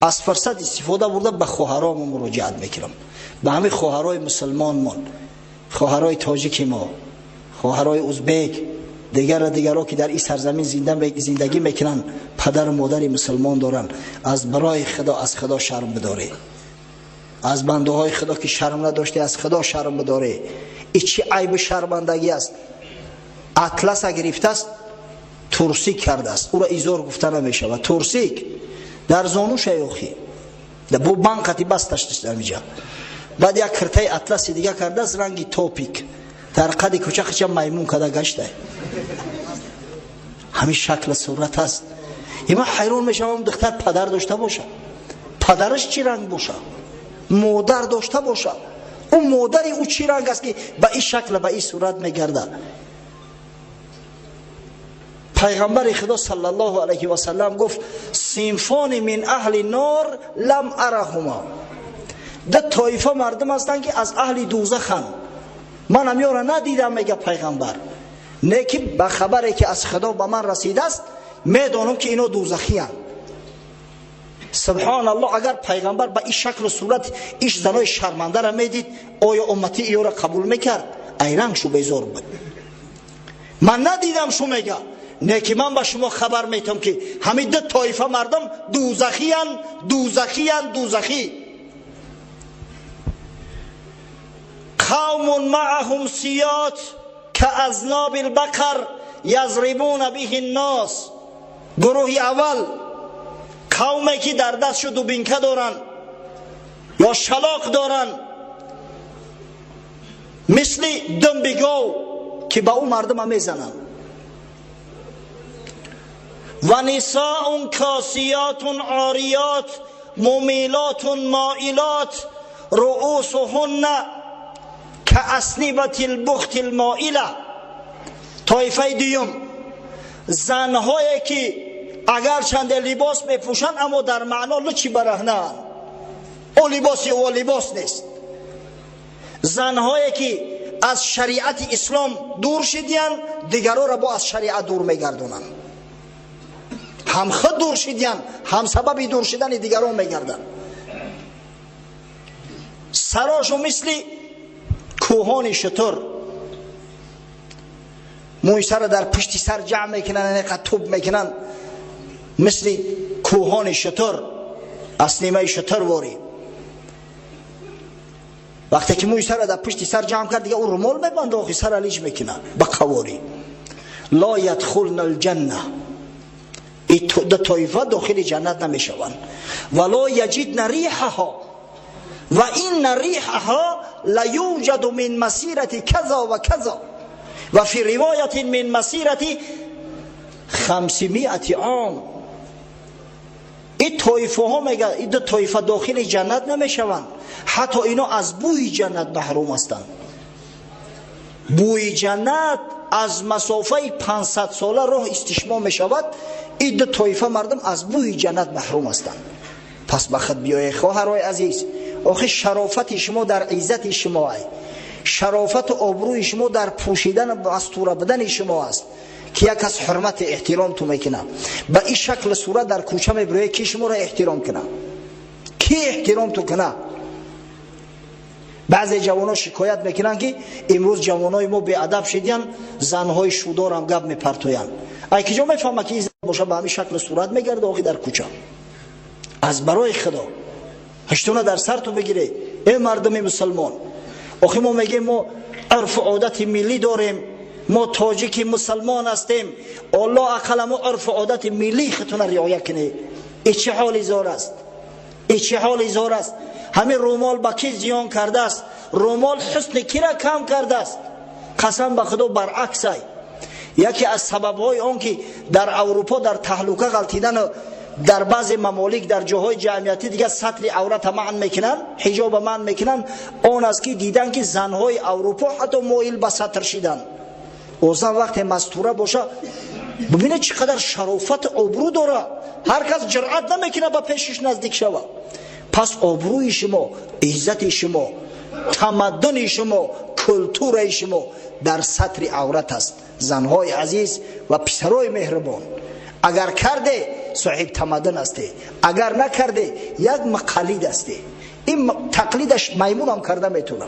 از فرصت استفاده برده به خواهرام مراجعت میکنم، به همه خواهرای مسلمانمان، خواهرای تاجیک ما، خواهرای ازبک، دیگرها که در این سرزمین زندگی میکنن، پدر و مادر مسلمان دارن، از برای خدا از خدا شرم بداره، از بنده های خدا که شرم نداشته از خدا شرم بداره. این چی عیب شرمندگی است؟ اطلس گرفته است، ترسیک کرده است، او را ایزار گفته نمیشه و ترسیک در زانو شیوخی در بو بانقتی بستش در میجا. بعد یک کرته اطلس دیگه کرده است رنگی توپیک، در قد کوچکش میمون کده گشته. همین شکل صورت است. من حیران میشم اون دختر پدر داشته باشه، پدرش چی رنگ باشه، مادر داشته باشه، اون مادری او چی رنگ است که به این شکل به این صورت میگرده. پیغمبر خدا صلی الله علیه و سلم گفت صنفان من اهل نار لم ارهما، ده طایفه مردم هستند که از اهل دوزخن، من همیو را ندیدم. میگه پیغمبر نه که به خبری که از خدا به من رسیده است میدانم که اینا دوزخی هستند. سبحان الله، اگر پیغمبر به این شکل و صورت ایش زنای شرمنده را میدید، آیا امتی ایو را قبول میکرد؟ ایرنگ شو بیزار بود. من ندیدم شو میگه نه که من به شما خبر میتم که همین ده طایفه مردم دوزخی هستند، دوزخی هستند، دوزخی. قوم معهم سیات کاذناب البقر یضربون به الناس. گروه اول قومی که در دستشو دوبینکه دارن یا شلاق دارن مثل دنبگاو که با اون مردم هم میزنن. و نساء کاسیات عاریات ممیلات مائلات رؤوسهن کاسنبة البخت المائله. طایفه دیوم زنهایی که اگر چند لباس میپوشن اما در معنا لچی برهنه، او لباسی او لباس نیست. زنهایی که از شریعت اسلام دور شدین دیگرها را با از شریعت دور میگردونن، هم خود دور شدین هم سبب دور شدن دیگران میگردن. سراشو مثل کوهان شتر، موی سر در پشت سر جمع میکنن، اینقدر توب میکنن مثل کوهان شتر، از نیمه شتر واری. وقتی که موی سر در پشت سر جمع کرد دیگه او رمال میبنده آخی سر علیج میکنه با قواری. لا یدخلن الجنه، این دو طایفه داخل جنت نمیشوند. ولا یجدن ریحها و این ریحها لیوجد من مسیرت کذا و کذا و فی روایت من مسیرت 500 عام. این طایفه ها میگه این دو طایفه داخل جنت نمیشوند، حتی اینا از بوی جنت محروم هستند. بوی جنت از مسافه 500 ساله راه استشمام میشود، این دو طایفه مردم از بوی جنت محروم هستند. پس بخت بیای خواهرای عزیز، آخه شرافت شما در عزت شما است، شرافت و آبروی شما در پوشیدن و مستور بدن شما است که یک از حرمت احترام تو میکنه. به این شکل صورت در کوچه میبره که شما را احترام کنه، کی احترام تو کنه. بعضی جوانان شکایت میکنن که امروز جوانای ما بی ادب شدن، زنهای شودار هم گپ میپرتوین. ای کجا میفهمه که این زن باشه به همین شکل صورت میگرده آخه در کوچه. از برای خدا هشتونه در سر تو بگیره ای مردم مسلمان. آخه ما میگیم ما عرف و عادت ملی داریم، ما تاجیک مسلمان هستیم، الله اقل ما عرف و عادت ملی خودتون رعایت کنه. این چه حال زار است، این چه حال زار است. همین رومال با کی زیان کرده است؟ رومال حسن کی را کم کرده است؟ قسم به خدا برعکس است. یکی از سبب‌های آن که در اروپا در تهلکه غلطیدن و در بعض ممالک در جاهای جمعیتی دیگه سطر عورت منع میکنن، حجاب منع میکنن، آن است که دیدن که زنهای اروپا حتی مایل به سطر شدن. او زن وقتی مستوره باشه ببینه چقدر شرافت آبرو داره، هر کس جرأت نمیکنه به پیشش نزدیک شود. پس آبروی شما، عزت شما، تمدن شما، کلتور شما در سطر عورت است. زنهای عزیز و پسرای مهربان، اگر کرده صاحب تمدن است. اگر نکرده یک مقلد است. این تقلیدش میمون هم کرده میتونه.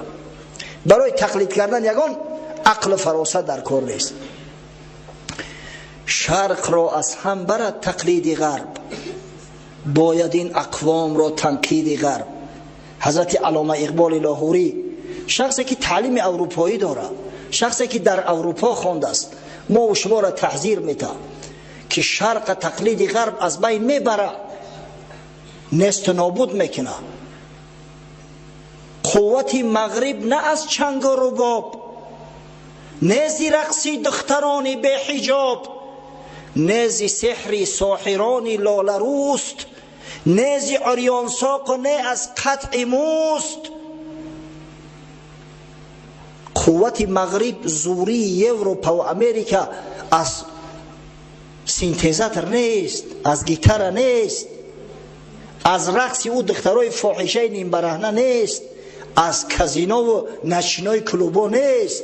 برای تقلید کردن یگان عقل و فراست در کار نیست. شرق را از هم برد تقلید غرب، باید این اقوام را تنقید غرب. حضرت علامه اقبال لاهوری شخصی که تعلیم اروپایی داره، شخصی که در اروپا خوانده است، ما و شما را تحذیر میده که شرق تقلید غرب از بین میبره، نست و نابود میکنه. قوت مغرب نه از چنگ و رباب، نه زی رقصی دخترانی به حجاب، نه زی سحری ساحرانی لاله روست، نه زی عریان ساق و نه از قطع موست. قوت مغرب زوری اروپا و امریکا از سینتزاتر نیست، از گیتار نیست، از رقص او دخترای فاحشه نیم برهنه نیست، از کازینو و نشینای کلوبا نیست،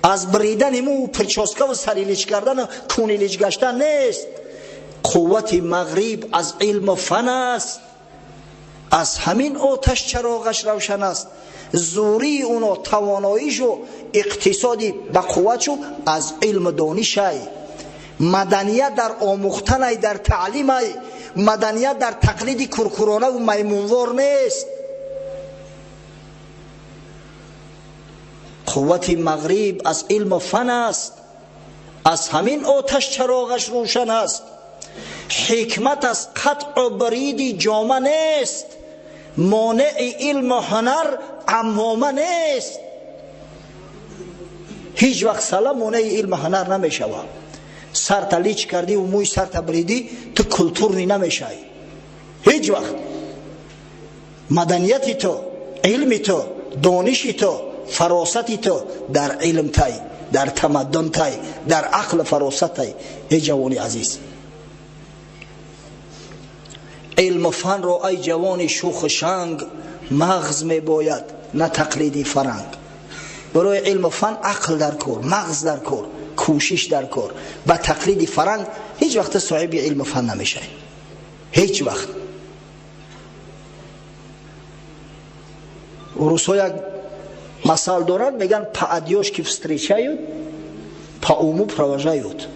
از بریدن مو پرچاسکا و سریلیچ کردن و کونیلیچ گشتن نیست. قوت مغرب از علم و فن است، از همین آتش چراغش روشن است. زوری اونو تواناییش و اقتصادی به قوتشو از علم دانش ای. مدنیت در آموختن ای، در تعلیم ای. مدنیت در تقلید کرکرانه و میمونوار نیست. قوت مغرب از علم و فن است، از همین آتش چراغش روشن است. حکمت از قطع و برید جامه نیست، مانع علم و هنر عمامه نیست. هیچ وقت سلام مانع علم و هنر نمیشوه. سر تلیچ کردی و موی سر تبریدی تو کلتورنی نمیشوی هیچ وقت. مدنیتی تو، علمی تو، دانشی تو، فراستی تو در علم تای، در تمدن تای، در عقل فراست تای. ای جوانی عزیز، علم و فن را ای جوان شوخ شنگ مغز می باید، نه تقلیدی فرنگ. برای علم و فن عقل در کار، مغز در کار، کوشش در کار. با تقلیدی فرنگ هیچ وقت صاحب علم و فن نمیشه، هیچ وقت. روسا یک مثال دارن، میگن по одежке встречают, по уму провожают.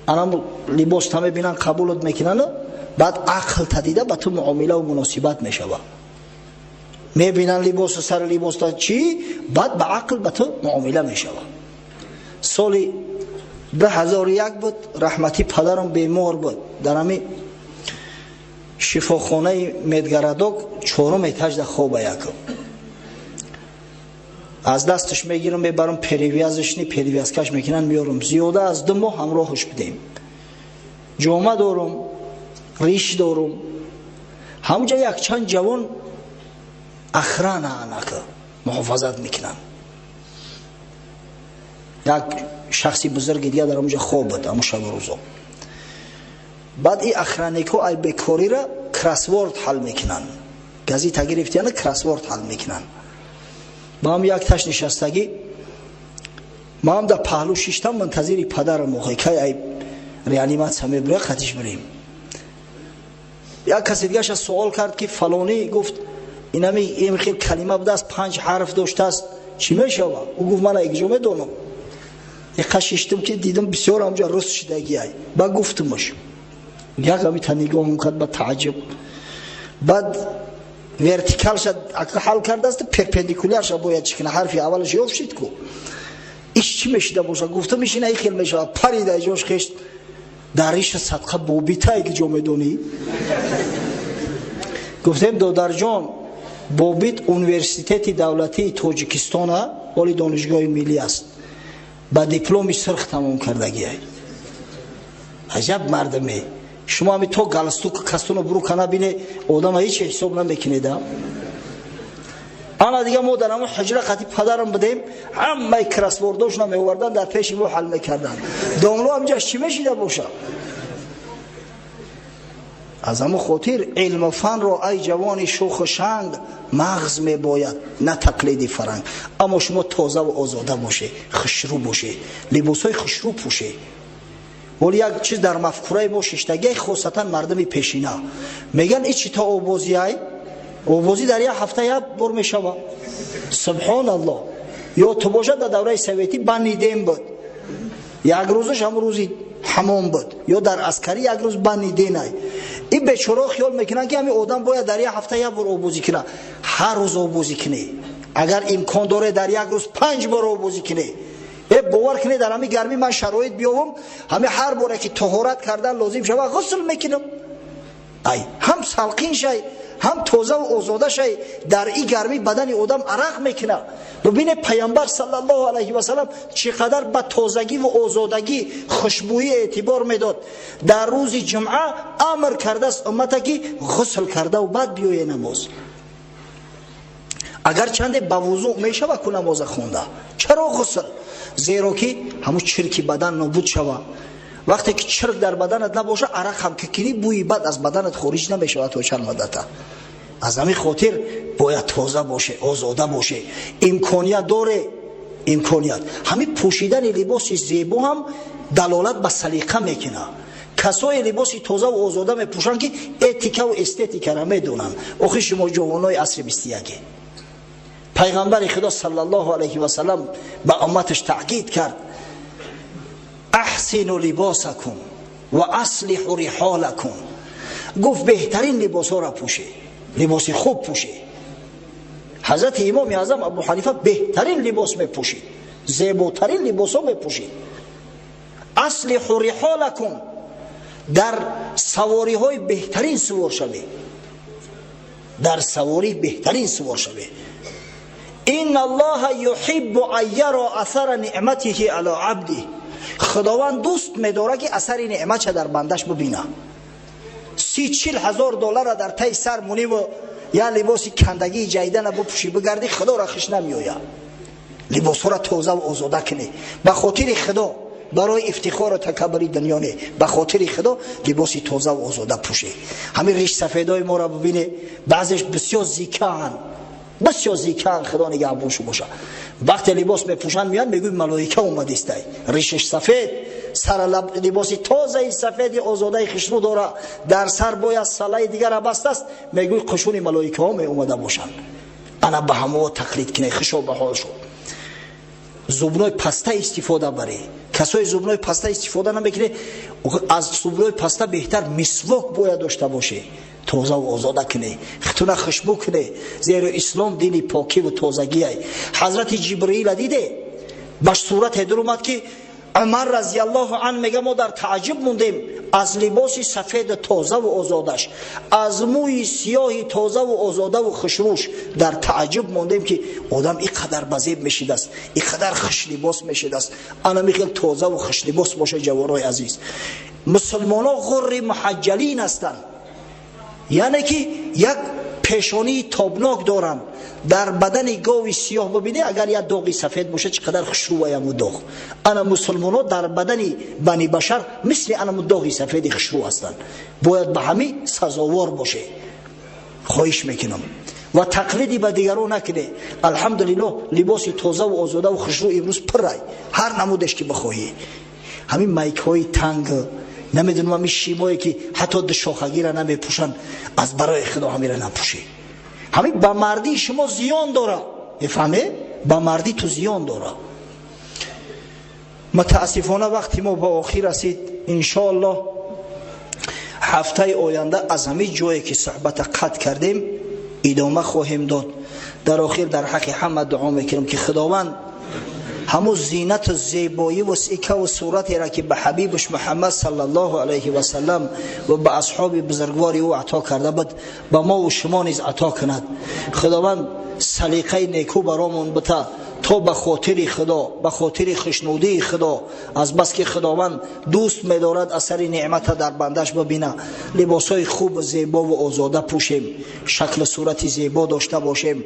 анам либос та мебинан қабулот мекунан, баъд ақл тадида ба ту муомила ва муносибат мешава. мебинан либосу сар либос та чӣ, баъд ба ақл ба ту муомила мешава. соли 2001 буд, раҳмати падарам бемор буд. дар ҳамин шифохонаи медгарадок 4 этажда хоба якам. از دستش میگیرم میبرم پریویازش نی پریویازکش میکنن میارم. زیاده از 2 ماه همراهش بدیم. جامعه دارم، ریش دارم. همونجا یک چند جوان اخران آنکه محافظت میکنن. یک شخصی بزرگ دیگه در همونجا خواب بود همون شب روزا. بعد این اخرانیکو ای بیکاری را کراسورد حل میکنن. گازیتا گرفتیانه کراسورد حل میکنن. ما هم یک تاش نشستگی، ما هم در پهلو شیشتم منتظری پدرم موقعی که ای ریانیمات همه برای خطیش بریم. یک کسی دیگه از سوال کرد که فلانی گفت این خیلی کلمه بوده است 5 حرف داشته است چی میشه؟ او گفت من یک جمله دونم. یک کشیشتم که دیدم بسیار همجا رست شدگی ای با گفتمش یک همی تا نگاه میکرد با تعجب. بعد ورتیکال شد حل کرده است، پرپندیکولار شد باید چکنه حرفی اولش یوف شد کو ایش چی میشده باشه؟ گفتم میشینه ای خیلی میشه پریده جاش خشت دریش صدقه بوبیتا ای که جو میدونی. گفتم دادر جان بوبیت اونیورسیتت دولتی تاجیکستان ولی دانشگاه ملی است، با دیپلمی سرخ تمام کردگی ای. عجب مردمه. شما همی تو گلستوک کستونو برو کنه بینه آدم هیچ حساب نمیکنیده. آنا دیگه ما در همون حجره خطی پدرم بدیم همه کراسوردوش نمیوردن در پیش ما حل میکردن. داملو همجاش چی میشیده باشه؟ از همون خاطر علم و فن را ای جوان شوخ و شنگ مغز میباید، نه تقلیدی فرنگ. اما شما تازه و آزاده باشه، خشرو باشه، لباسای خشرو پوشه ولی یک چیز در مفکوره ما ششتگی خاصتا مردم پیشینه میگن این چی تا آوازی های آوازی در یک هفته یک بار میشوه. سبحان الله. یا تو باشد در دوره سویتی بندیدیم بود، یک روزش هم روزی حمام بود، یا در عسکری یک روز بندیدین های. این بیچاره خیال میکنن که همین آدم باید در یک هفته یک بار آوازی کنه. هر روز آوازی کنه، اگر امکان داره در یک روز 5 بار آوازی کنه. باور کنید در همین گرمی من شرایط بیاوم همه هر باره که طهارت کردن لازم شود غسل میکنم. ای هم سلقین شای هم تازه و آزاده شای. در این گرمی بدن آدم عرق میکنه. ببینه پیامبر صلی الله علیه و سلم چقدر به تازگی و آزادگی خوشبویی اعتبار میداد. در روز جمعه امر کرده است امت که غسل کرده و بعد بیایه نماز. اگر چند به وضوء میشه و کنه نماز خونده. چرا غسل؟ زیرا که همون چرک بدن نابود شود. وقتی که چرک در بدنت نباشه عرق هم که کنی بوی بد از بدنت خارج نمیشه تا چند مدت. از همین خاطر باید تازه باشه، آزاده باشه. امکانیت داره، امکانیت. همین پوشیدن لباس زیبا هم دلالت به سلیقه میکنه. کسای لباسی تازه و آزاده میپوشن که اتیکه و استتیکه را میدونن. آخه شما جوانای عصر 21 پیغمبر خدا صلی الله علیه و سلم به امتش تاکید کرد احسنوا لباسکم و اصلحوا رحالکم. گفت بهترین لباس ها را پوشه، لباس خوب پوشه. حضرت امام اعظم ابو حنیفه بهترین لباس میپوشه، زیباترین لباس ها میپوشه. اصلحوا رحالکم، در سواری های بهترین سوار شوی، در سواری بهترین سوار شوی. این الله یحب ان یرا اثر نعمته علی عبده. خداوند دوست می‌داره که اثر نعمتش در بندش ببینه. 30-40 هزار دلار در تای سر مونی و یا لباسی کندگی جیدن بپوشی بگردی خدا را خوش نمیآید. لباس را تازه و آزاده کنی به خاطر خدا، برای افتخار و تکبری دنیا نه، به خاطر خدا لباسی تازه و آزاده پوشی. همین ریش سفیدای ما را ببینه، بعضیش بسیار زیکان، بسیار زیکان، خدا نگهبانشون باشه. وقتی لباس بپوشن میان میگوی ملائکه اومده است. ریشش سفید، سر لباسی تازه سفید آزاده خوشبو داره، در سر باید سلای دیگر بسته است، میگوی قشون ملائکه ها می اومده باشن. انا به همه تقلید کنه، خوشو به حالشو. زبونای پسته استفاده بره. کسای زبونای پسته استفاده نمیکنه، از زبونای پسته بهتر مسواک باید داشته باشه، تازه و آزاده کنه، ختونه خوشبو کنه. زیرا اسلام دین پاکی و تازگی است. حضرت جبرئیل دیده باش صورت در اومد که عمر رضی الله عنه میگه ما در تعجب موندیم از لباس سفید تازه و آزادش، از موی سیاه تازه و آزاده و خوشروش در تعجب موندیم که آدم اینقدر بزیب میشید است، اینقدر خوش لباس میشید است. انا میگم تازه و خوش لباس باشه. جوانای عزیز، مسلمان ها غر محجلین هستند، یعنی که یک پیشانی تابناک دارن. در بدن گاوی سیاه ببینه اگر یک داغی سفید باشه چقدر خوشرو و داغ. انا مسلمان ها در بدن بنی بشر مثل انا داغی سفید خوشرو هستند. باید به همین سزاوار باشه. خواهش میکنم و تقلیدی به دیگران نکنه. الحمدلله لباس تازه و آزاده و خوشرو امروز پرای هر نمودش که بخواهی. همین مایک های تنگ، نمیدونم همین شیمایی که حتی د شاخگی را نمیپوشن، از برای خدا همین را نپوشی. همین با مردی شما زیان داره، میفهمه؟ با مردی تو زیان داره. متاسفانه وقتی ما به آخر رسید، انشاءالله هفته آینده از همین جایی که صحبت قطع کردیم ادامه خواهیم داد. در آخر در حق همه دعا میکنم که خداوند همون زینت و زیبایی و سیکه و صورتی را که به حبیبش محمد صلی الله علیه و سلم و به اصحاب بزرگواری او عطا کرده بود به ما و شما نیز عطا کند. خداوند سلیقه نیکو برامون بده تا به خاطر خدا، به خاطر خوشنودی خدا، از بس که خداوند دوست می‌دارد اثر نعمت در بندش ببینه، لباسای خوب و زیبا و آزاده پوشیم، شکل صورت زیبا داشته باشیم،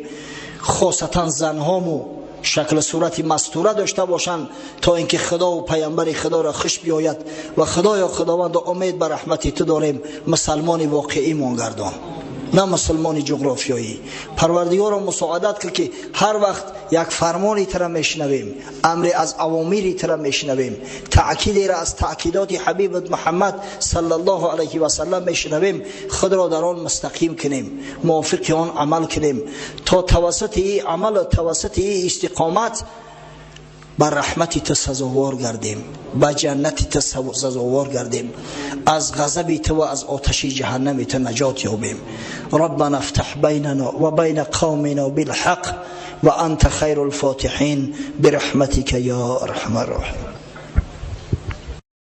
خاصتا زنهامو شکل صورتی مستوره داشته باشند تا اینکه خدا و پیامبر خدا را خوش بیاید. و خدایا خداوند امید بر رحمت تو داریم، مسلمان واقعی مون گردان. نه مسلمانی جغرافیایی. پروردگار مساعدت که هر وقت یک فرمانی تر میشنویم، امر از اوامری تر میشنویم، تأکید را از تأکیدات حبیب محمد صلی الله علیه و سلم میشنویم، خود را در آن مستقیم کنیم، موافق آن عمل کنیم تا توسط این عمل و توسط این استقامت بر رحمت تو سزاوار گردیم، به جنت تو سزاوار گردیم، از غضب تو و از آتش جهنم تو نجات یابیم. ربنا افتح بیننا و بین قومنا بالحق و انت خیر الفاتحین برحمتك یا ارحم الراحمین.